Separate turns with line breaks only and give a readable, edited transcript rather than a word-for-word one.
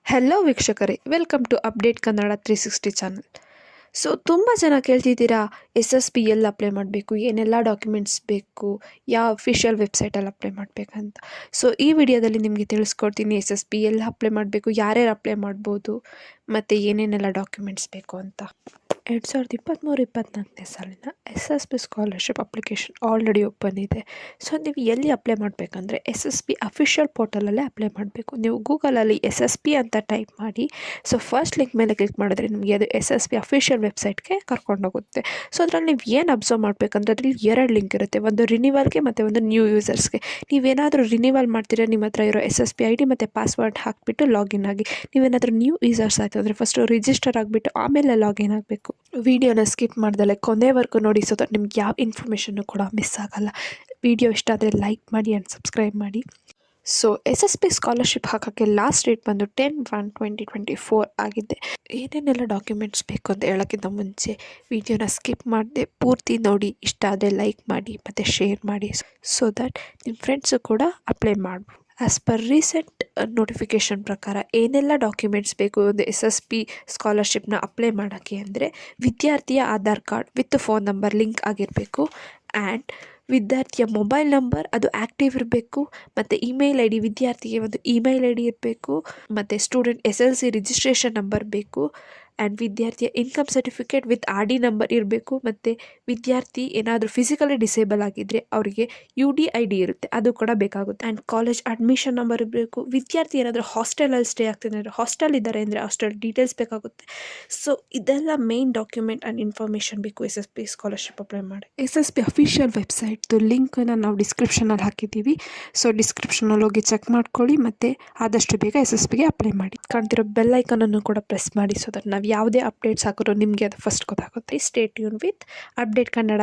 Hello ವೀಕ್ಷಕರೇ, welcome to update Kannada 360 channel. ತುಂಬ ಜನ ಕೇಳ್ತಿದ್ದೀರಾ, ಎಸ್ ಎಸ್ ಪಿ ಎಲ್ಲಿ ಅಪ್ಲೈ ಮಾಡಬೇಕು, ಏನೆಲ್ಲ ಡಾಕ್ಯುಮೆಂಟ್ಸ್ ಬೇಕು, ಯಾವ ಅಫಿಷಿಯಲ್ ವೆಬ್ಸೈಟಲ್ಲಿ ಅಪ್ಲೈ ಮಾಡಬೇಕಂತ. ಈ ವಿಡಿಯೋದಲ್ಲಿ ನಿಮಗೆ ತಿಳಿಸ್ಕೊಡ್ತೀನಿ ಎಸ್ ಎಸ್ ಪಿ ಎಲ್ಲಿ ಅಪ್ಲೈ ಮಾಡಬೇಕು, ಯಾರ್ಯಾರು ಅಪ್ಲೈ ಮಾಡ್ಬೋದು ಮತ್ತು ಏನೇನೆಲ್ಲ ಡಾಕ್ಯುಮೆಂಟ್ಸ್ ಬೇಕು ಅಂತ. 2023-24ನೇ ಸಾಲಿನ S S P scholarship application already open ಇದೆ. ನೀವು ಎಲ್ಲಿ ಅಪ್ಲೈ ಮಾಡಬೇಕಂದ್ರೆ ಎಸ್ ಎಸ್ ಪಿ ಅಫಿಷಿಯಲ್ ಪೋರ್ಟಲಲ್ಲೇ ಅಪ್ಲೈ ಮಾಡಬೇಕು. ನೀವು ಗೂಗಲಲ್ಲಿ ಎಸ್ ಎಸ್ ಪಿ ಅಂತ ಟೈಪ್ ಮಾಡಿ, ಫಸ್ಟ್ ಲಿಂಕ್ ಮೇಲೆ ಕ್ಲಿಕ್ ಮಾಡಿದ್ರೆ ನಿಮಗೆ ಅದು ಎಸ್ ಎಸ್ ಪಿ ಅಫಿಷಿಯಲ್ ವೆಬ್ಸೈಟ್ಗೆ ಕರ್ಕೊಂಡೋಗುತ್ತೆ. ಅದರಲ್ಲಿ ನೀವು ಏನು ಅಬ್ಸರ್ವ್ ಮಾಡಬೇಕಂದ್ರೆ ಅದರಲ್ಲಿ 2 ಲಿಂಕ್ ಇರುತ್ತೆ, ಒಂದು ರಿನಿವಲ್ಗೆ ಮತ್ತು ಒಂದು ನ್ಯೂ ಯೂಸರ್ಸ್ಗೆ. ನೀವೇನಾದರೂ ರಿನಿವಲ್ ಮಾಡ್ತೀರಾ, ನಿಮ್ಮ ಹತ್ರ ಇರೋ S S P I D ಮತ್ತು ಪಾಸ್ವರ್ಡ್ ಹಾಕಿಬಿಟ್ಟು ಲಾಗಿನ್ ಆಗಿ. ನೀವೇನಾದರೂ ನ್ಯೂ ಯೂಸರ್ಸ್ ಆಯಿತು ಅಂದರೆ ಫಸ್ಟು ರಿಜಿಸ್ಟರ್ ಆಗಿಬಿಟ್ಟು ಆಮೇಲೆ ಲಾಗಿನ್ ಆಗಬೇಕು. ವಿಡಿಯೋನ ಸ್ಕಿಪ್ ಮಾಡ್ದಲೆ ಕೊನೆವರೆಗೂ ನೋಡಿ, ದಟ್ ನಿಮ್ಗೆ ಯಾವ ಇನ್ಫಾರ್ಮೇಷನ್ನು ಕೂಡ ಮಿಸ್ ಆಗಲ್ಲ. ವಿಡಿಯೋ ಇಷ್ಟ ಆದರೆ ಲೈಕ್ ಮಾಡಿ ಆ್ಯಂಡ್ ಸಬ್ಸ್ಕ್ರೈಬ್ ಮಾಡಿ. ಎಸ್ ಎಸ್ ಪಿ ಸ್ಕಾಲರ್ಶಿಪ್ ಹಾಕೋಕ್ಕೆ ಲಾಸ್ಟ್ ಡೇಟ್ ಬಂದು 10/1/2024 ಆಗಿದೆ. ಏನೇನೆಲ್ಲ ಡಾಕ್ಯುಮೆಂಟ್ಸ್ ಬೇಕು ಅಂತ ಹೇಳೋಕ್ಕಿಂತ ಮುಂಚೆ ವಿಡಿಯೋನ ಸ್ಕಿಪ್ ಮಾಡದೆ ಪೂರ್ತಿ ನೋಡಿ, ಇಷ್ಟ ಆದರೆ ಲೈಕ್ ಮಾಡಿ ಮತ್ತು ಶೇರ್ ಮಾಡಿ, ದಟ್ ನಿಮ್ಮ ಫ್ರೆಂಡ್ಸು ಕೂಡ ಅಪ್ಲೈ ಮಾಡ್ಬೋದು. ಆ್ಯಸ್ ಪರ್ ರೀಸೆಂಟ್ ನೋಟಿಫಿಕೇಷನ್ ಪ್ರಕಾರ ಏನೆಲ್ಲ ಡಾಕ್ಯುಮೆಂಟ್ಸ್ ಬೇಕು ಒಂದು ಎಸ್ ಎಸ್ ಪಿ ಸ್ಕಾಲರ್ಶಿಪ್ನ ಅಪ್ಲೈ ಮಾಡೋಕ್ಕೆ ಅಂದರೆ, ವಿದ್ಯಾರ್ಥಿಯ Aadhaar card with phone number link ಆಗಿರಬೇಕು, ಆ್ಯಂಡ್ ವಿದ್ಯಾರ್ಥಿಯ ಮೊಬೈಲ್ ನಂಬರ್ ಅದು ಆ್ಯಕ್ಟಿವ್ ಇರಬೇಕು, ಮತ್ತು ಇಮೇಲ್ ಐ ಡಿ, ವಿದ್ಯಾರ್ಥಿಗೆ ಒಂದು ಇಮೇಲ್ ಐ ಡಿ ಇರಬೇಕು, ಮತ್ತು ಸ್ಟೂಡೆಂಟ್ SLC ರಿಜಿಸ್ಟ್ರೇಷನ್ ನಂಬರ್ ಬೇಕು, ಆ್ಯಂಡ್ ವಿದ್ಯಾರ್ಥಿಯ income certificate with RD number ಇರಬೇಕು, ಮತ್ತು ವಿದ್ಯಾರ್ಥಿ ಏನಾದರೂ ಫಿಸಿಕಲಿ ಡಿಸೇಬಲ್ ಆಗಿದ್ದರೆ ಅವರಿಗೆ UDID ಇರುತ್ತೆ, ಅದು ಕೂಡ ಬೇಕಾಗುತ್ತೆ, ಆ್ಯಂಡ್ ಕಾಲೇಜ್ ಅಡ್ಮಿಷನ್ ನಂಬರ್ ಇರಬೇಕು. ವಿದ್ಯಾರ್ಥಿ ಏನಾದರೂ ಹಾಸ್ಟೆಲಲ್ಲಿ ಸ್ಟೇ ಆಗ್ತಿದೆ ಅಂದರೆ, ಹಾಸ್ಟೆಲ್ ಇದ್ದಾರೆ ಅಂದರೆ ಹಾಸ್ಟೆಲ್ ಡೀಟೇಲ್ಸ್ ಬೇಕಾಗುತ್ತೆ. ಇದೆಲ್ಲ ಮೇನ್ ಡಾಕ್ಯುಮೆಂಟ್ ಆ್ಯಂಡ್ ಇನ್ಫಾರ್ಮೇಷನ್ ಬೇಕು S S P scholarship apply ಮಾಡಿ. ಎಸ್ ಎಸ್ ಪಿ ಅಫಿಷಿಯಲ್ ವೆಬ್ಸೈಟ್ದು ಲಿಂಕನ್ನು ನಾವು ಡಿಸ್ಕ್ರಿಪ್ಷನಲ್ಲಿ ಹಾಕಿದ್ದೀವಿ. ಡಿಸ್ಕ್ರಿಪ್ಷನಲ್ಲಿ ಹೋಗಿ ಚೆಕ್ ಮಾಡ್ಕೊಳ್ಳಿ, ಮತ್ತು ಆದಷ್ಟು ಬೇಗ ಎಸ್ ಎಸ್ ಪಿಗೆ ಅಪ್ಲೈ ಮಾಡಿ. ಕಾಣ್ತಿರೋ ಬೆಲ್ ಐಕನನ್ನು ಕೂಡ ಪ್ರೆಸ್ ಮಾಡಿ, ದಟ್ ನಾವು ಯಾವುದೇ ಅಪ್ಡೇಟ್ಸ್ ಹಾಕಿದ್ರು ನಿಮಗೆ ಅದು ಫಸ್ಟ್ ಗೊತ್ತಾಗುತ್ತೆ. Stay tune with update Kannada.